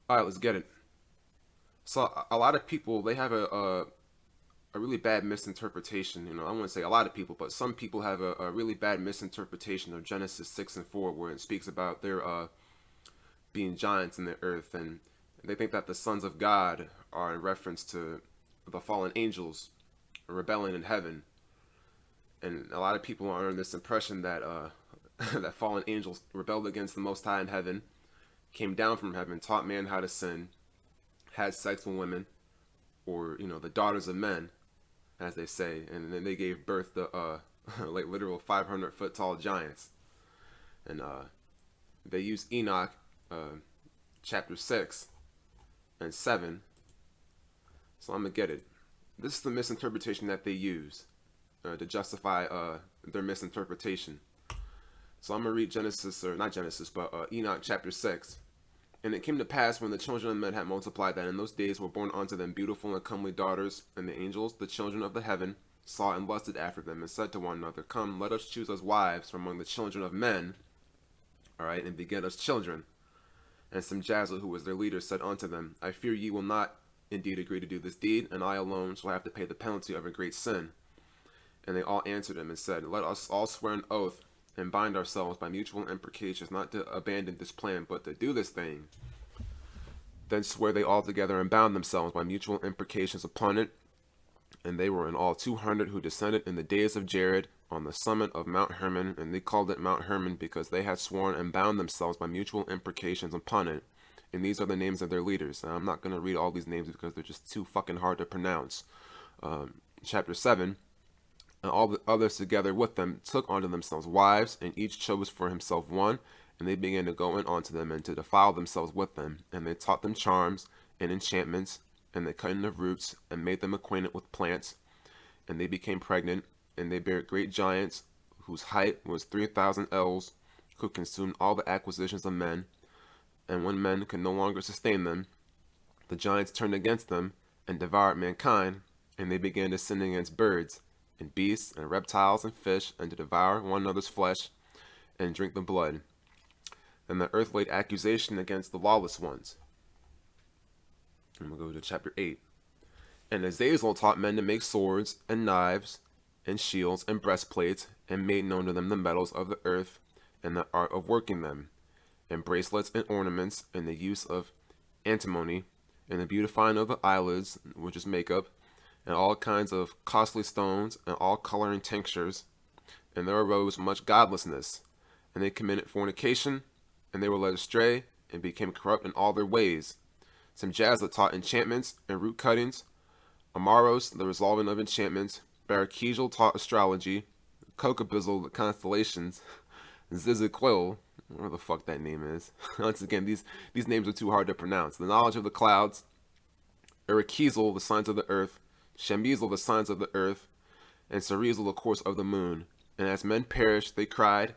All right, let's get it. So a lot of people they have a really bad misinterpretation. I wouldn't say a lot of people, but some people have a really bad misinterpretation of Genesis 6 and 4, where it speaks about there being giants in the earth, and they think that the sons of God are in reference to the fallen angels rebelling in heaven. And a lot of people are under this impression that that fallen angels rebelled against the Most High in heaven, came down from heaven, taught man how to sin, had sex with women, or the daughters of men, as they say, and then they gave birth to like literal 500-foot tall giants. And they use Enoch, chapter 6 and 7. So I'm gonna get it. This is the misinterpretation that they use to justify their misinterpretation. So I'm gonna read Genesis, or not Genesis, but Enoch chapter 6. And it came to pass when the children of men had multiplied that in those days were born unto them beautiful and comely daughters, and the angels, the children of the heaven, saw and lusted after them, and said to one another, Come, let us choose us wives from among the children of men, all right, and beget us children. And Samjazel, who was their leader, said unto them, I fear ye will not indeed agree to do this deed, and I alone shall have to pay the penalty of a great sin. And they all answered him and said, Let us all swear an oath and bind ourselves by mutual imprecations not to abandon this plan, but to do this thing. Then swear they all together and bound themselves by mutual imprecations upon it. And they were in all 200 who descended in the days of Jared on the summit of Mount Hermon, and they called it Mount Hermon because they had sworn and bound themselves by mutual imprecations upon it. And these are the names of their leaders. Now, I'm not going to read all these names because they're just too fucking hard to pronounce. Chapter 7. And all the others together with them took unto themselves wives, and each chose for himself one, and they began to go in unto them and to defile themselves with them. And they taught them charms and enchantments, and the cutting of roots, and made them acquainted with plants. And they became pregnant, and they bare great giants, whose height was 3,000 ells, who consumed all the acquisitions of men. And when men could no longer sustain them, the giants turned against them, and devoured mankind, and they began to sin against birds, and beasts, and reptiles, and fish, and to devour one another's flesh, and drink the blood. And the earth laid accusation against the lawless ones. And we'll go to chapter 8. And Azazel taught men to make swords, and knives, and shields, and breastplates, and made known to them the metals of the earth, and the art of working them, and bracelets, and ornaments, and the use of antimony, and the beautifying of the eyelids, which is makeup, and all kinds of costly stones, and all coloring tinctures. And there arose much godlessness, and they committed fornication, and they were led astray, and became corrupt in all their ways. Samjaza taught enchantments and root cuttings. Amaros, the resolving of enchantments. Barakijal taught astrology. Kokabizzle, the constellations. Ziziquil, whatever the fuck that name is. Once again, these names are too hard to pronounce. The knowledge of the clouds. Erakizel, the signs of the earth. Shemizel, the signs of the earth. And Sarizel, the course of the moon. And as men perished, they cried,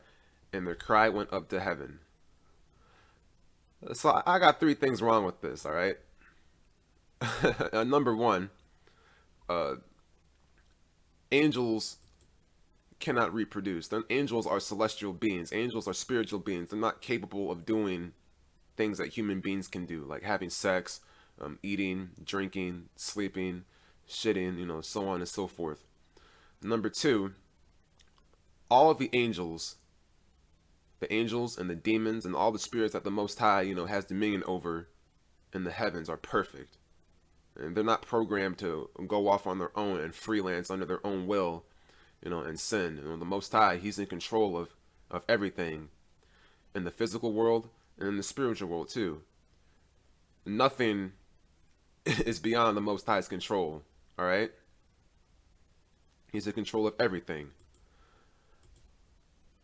and their cry went up to heaven. So I got three things wrong with this, all right? Number one, uh, angels cannot reproduce. Angels are celestial beings. Angels are spiritual beings. They're not capable of doing things that human beings can do, like having sex, eating, drinking, sleeping, shitting, so on and so forth. Number two, all of the angels and the demons and all the spirits that the Most High, has dominion over in the heavens are perfect. And they're not programmed to go off on their own and freelance under their own will, and sin. The Most High, He's in control of everything in the physical world and in the spiritual world too. Nothing is beyond the Most High's control, all right? He's in control of everything.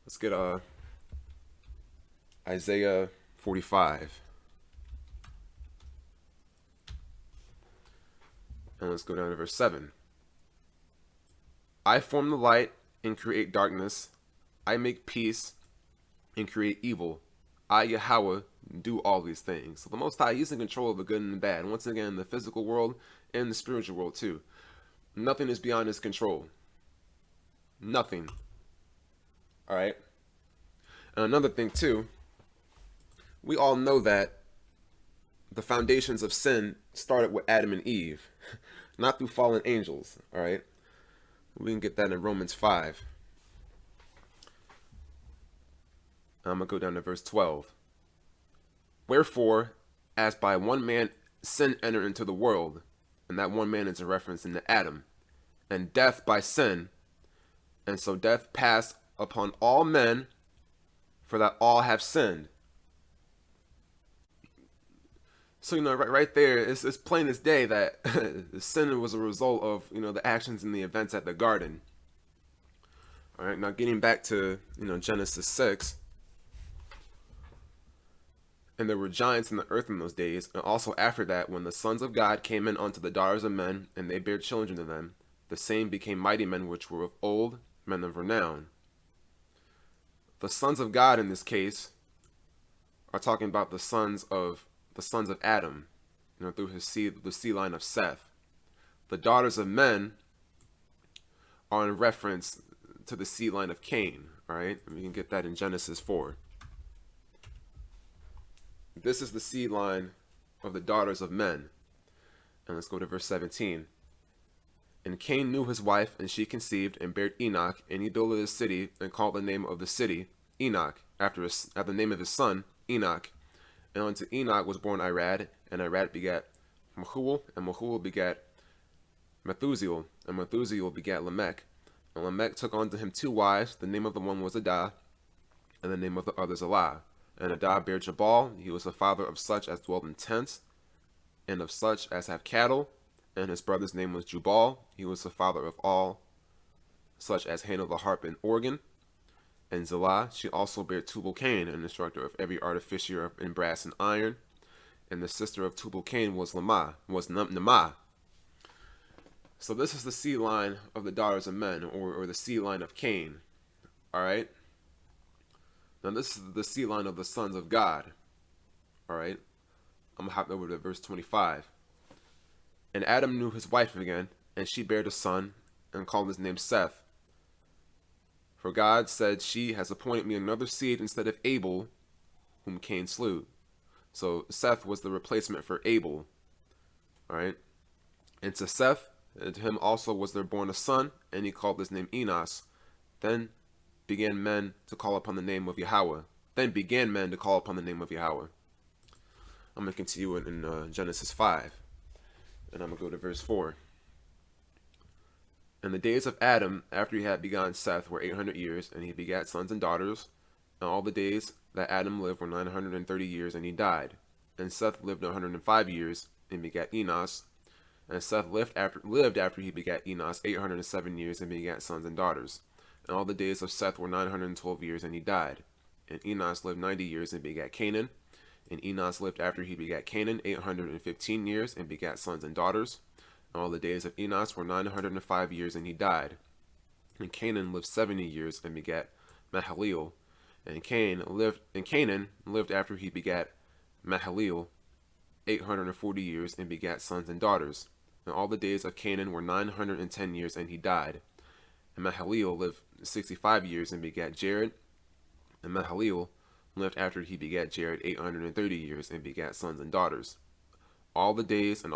Let's get Isaiah 45. And let's go down to verse 7. I form the light and create darkness. I make peace and create evil. I, Yahweh, do all these things. So the Most High, He's in control of the good and the bad. Once again, the physical world and the spiritual world too. Nothing is beyond His control. Nothing. All right. And another thing too, we all know that the foundations of sin started with Adam and Eve, not through fallen angels. All right, we can get that in Romans 5. I'm gonna go down to verse 12. Wherefore, as by one man sin entered into the world, and that one man is a reference into Adam, and death by sin, and so death passed upon all men, for that all have sinned. So right there, it's plain as day that sin was a result of the actions and the events at the garden. All right, now getting back to Genesis 6. And there were giants in the earth in those days, and also after that, when the sons of God came in unto the daughters of men, and they bare children to them, the same became mighty men which were of old, men of renown. The sons of God in this case are talking about the sons of Adam, through his seed, the seed line of Seth. The daughters of men are in reference to the seed line of Cain. All right, we can get that in Genesis 4. This is the seed line of the daughters of men. And let's go to verse 17. And Cain knew his wife, and she conceived, and bare Enoch, and he built a city, and called the name of the city Enoch, after the name of his son, Enoch. And unto Enoch was born Irad, and Irad begat Mahuel, and Mahuel begat Methuselah, and Methuselah begat Lamech. And Lamech took unto him 2 wives, the name of the one was Adah, and the name of the other Zillah. And Adah bare Jabal, he was the father of such as dwelt in tents, and of such as have cattle. And his brother's name was Jubal, he was the father of all such as handle the harp and organ. And Zillah, she also bare Tubal-Cain, an instructor of every artificer in brass and iron. And the sister of Tubal-Cain was Naamah. So this is the seed line of the daughters of men, or the seed line of Cain. All right. Now this is the seed line of the sons of God. All right. I'm gonna hop over to verse 25. And Adam knew his wife again, and she bare a son, and called his name Seth. For God said, she has appointed me another seed instead of Abel, whom Cain slew. So Seth was the replacement for Abel. All right. And to Seth, and to him also was there born a son, and he called his name Enos. Then began men to call upon the name of Yahweh. I'm going to continue in Genesis 5. And I'm going to go to verse 4. And the days of Adam, after he had begotten Seth, were 800 years, and he begat sons and daughters. And all the days that Adam lived were 930 years, and he died. And Seth lived 105 years, and begat Enos. And Seth lived after he begat Enos 807 years, and begat sons and daughters. And all the days of Seth were 912 years, and he died. And Enos lived 90 years, and begat Canaan. And Enos lived after he begat Canaan 815 years, and begat sons and daughters. And all the days of Enos were 905 years, and he died. And Canaan lived 70 years, and begat Mahalalel. And Canaan lived after he begat Mahalalel 840 years, and begat sons and daughters. And all the days of Canaan were 910 years, and he died. And Mahalalel lived 65 years, and begat Jared. And Mahalalel lived after he begat Jared 830 years, and begat sons and daughters. All the days of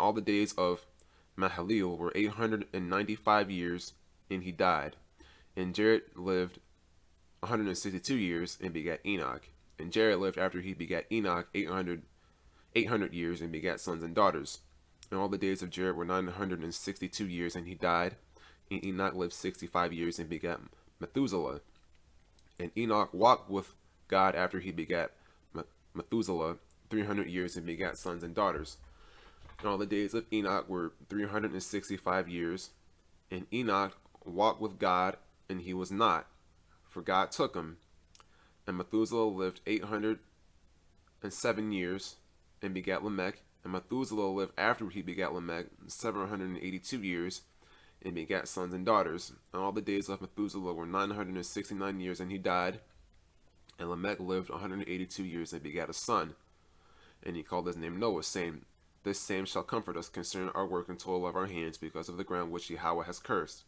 Mahalalel were 895 years, and he died. And Jared lived 162 years, and begat Enoch. And Jared lived after he begat Enoch 800 years, and begat sons and daughters. And all the days of Jared were 962 years, and he died. And Enoch lived 65 years, and begat Methuselah. And Enoch walked with God after he begat Methuselah 300 years, and begat sons and daughters. And all the days of Enoch were 365 years. And Enoch walked with God, and he was not, for God took him. And Methuselah lived 807 years, and begat Lamech. And Methuselah lived after he begat Lamech 782 years, and begat sons and daughters. And all the days of Methuselah were 969 years, and he died. And Lamech lived 182 years, and begat a son. And he called his name Noah, saying, This same shall comfort us concerning our work and toil of our hands, because of the ground which Yahweh has cursed.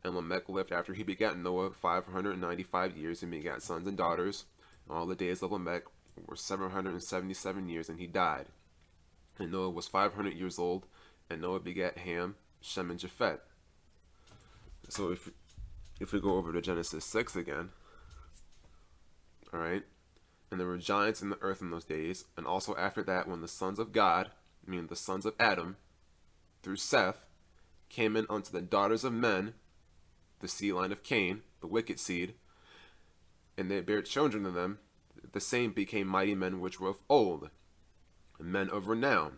And Lamech lived after he begat Noah 595 years, and begat sons and daughters. And all the days of Lamech were 777 years, and he died. And Noah was 500 years old, and Noah begat Ham, Shem, and Japheth. So if we go over to Genesis 6 again, all right, and there were giants in the earth in those days, and also after that, when the sons of God, meaning the sons of Adam, through Seth, came in unto the daughters of men, the seed line of Cain, the wicked seed, and they bare children to them, the same became mighty men which were of old, men of renown.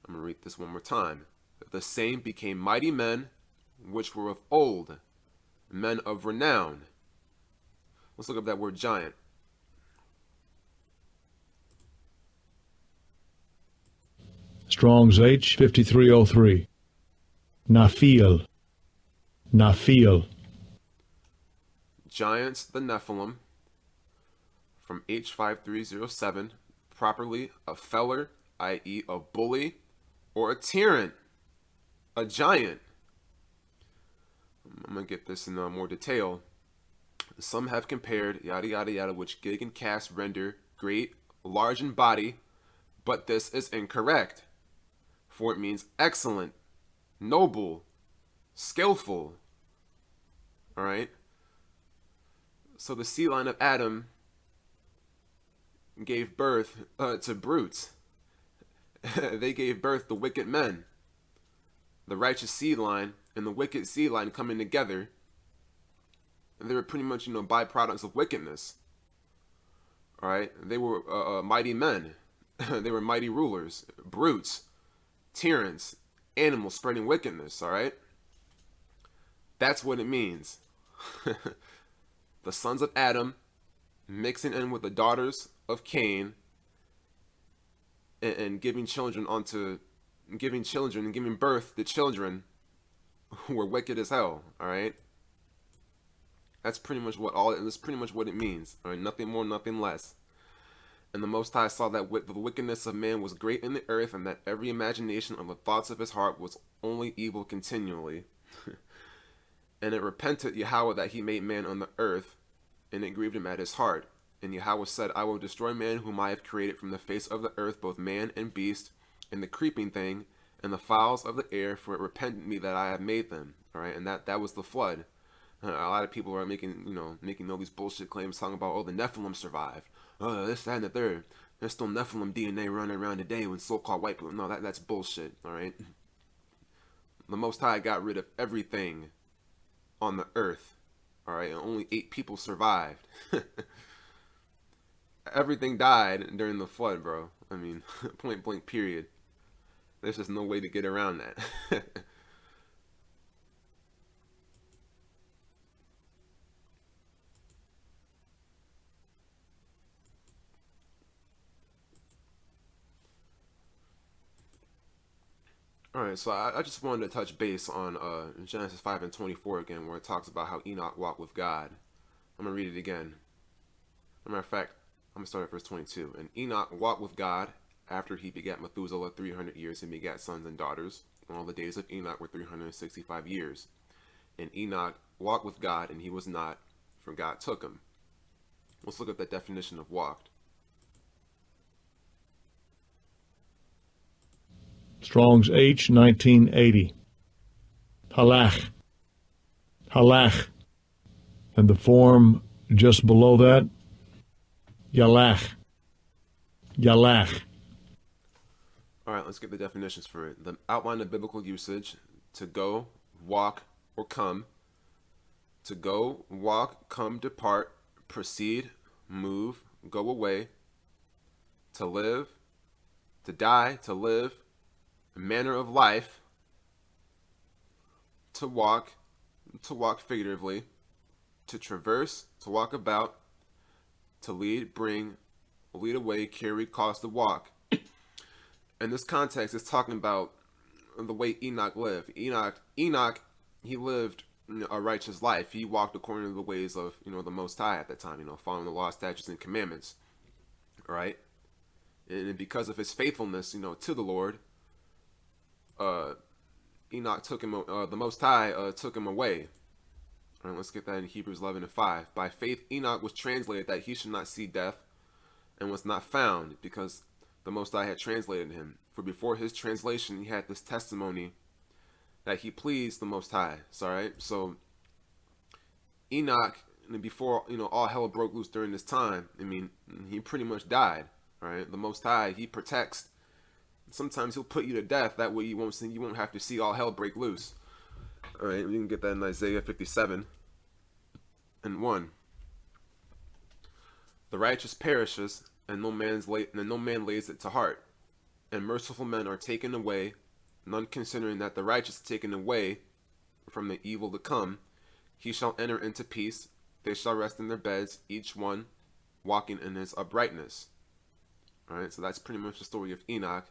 I'm going to read this one more time. The same became mighty men which were of old, men of renown. Let's look up that word giant. Strong's H 5303. Naphiel. Naphiel. Giants, the Nephilim, from H5307, properly a feller, i.e. a bully, or a tyrant, a giant. I'm going to get this in more detail. Some have compared yada yada yada, which Gig and Cass render great, large in body, but this is incorrect, for it means excellent, noble, skillful. Alright? So the seed line of Adam gave birth to brutes. They gave birth to wicked men. The righteous seed line and the wicked seed line coming together, and they were pretty much, byproducts of wickedness. All right, they were mighty men. They were mighty rulers, brutes, tyrants, animals spreading wickedness. All right, that's what it means. The sons of Adam mixing in with the daughters of Cain, and giving birth to children who were wicked as hell. All right, that's pretty much what it means. All right, nothing more, nothing less. And the Most High saw that the wickedness of man was great in the earth, and that every imagination of the thoughts of his heart was only evil continually. And it repented Yahweh that he made man on the earth, and it grieved him at his heart. And Yahweh said, I will destroy man whom I have created from the face of the earth, both man and beast, and the creeping thing, and the fowls of the air, for it repented me that I have made them. All right, and that was the flood. A lot of people are making all these bullshit claims, talking about, oh, the Nephilim survived. This, that, and the third. There's still Nephilim DNA running around today when so-called white people. No, that's bullshit. All right. The Most High got rid of everything on the earth. All right, and only 8 people survived. Everything died during the flood, bro. I mean, point blank, period. There's just no way to get around that. Alright, so I just wanted to touch base on Genesis 5 and 24 again, where it talks about how Enoch walked with God. I'm going to read it again. As a matter of fact, I'm going to start at verse 22. And Enoch walked with God after he begat Methuselah 300 years and begat sons and daughters. And all the days of Enoch were 365 years. And Enoch walked with God, and he was not, for God took him. Let's look at that definition of walked. Strong's H 1980. Halach. Halach. And the form just below that, Yalach. Yalach. Alright, let's get the definitions for it. The outline of biblical usage: to go, walk, or come. To go, walk, come, depart, proceed, move, go away. To live, to die, to live, manner of life. To walk figuratively. To traverse, to walk about. To lead, bring, lead away, carry, cause to walk. In this context, it's talking about the way Enoch lived. Enoch, he lived a righteous life. He walked according to the ways of, the Most High at that time, following the law, statutes, and commandments. All right? And because of his faithfulness, to the Lord, Enoch took him, the Most High took him away. All right, let's get that in Hebrews 11 and 5. By faith, Enoch was translated that he should not see death, and was not found, because the Most High had translated him. For before his translation, he had this testimony that he pleased the Most High. So, right? So Enoch, before all hell broke loose during this time, I mean, he pretty much died. Right? The Most High, he protects. Sometimes he'll put you to death. That way you won't have to see all hell break loose. All right, we can get that in Isaiah 57 and 1. The righteous perishes, and no man lays it to heart. And merciful men are taken away, none considering that the righteous is taken away from the evil to come. He shall enter into peace. They shall rest in their beds, each one walking in his uprightness. All right, so that's pretty much the story of Enoch.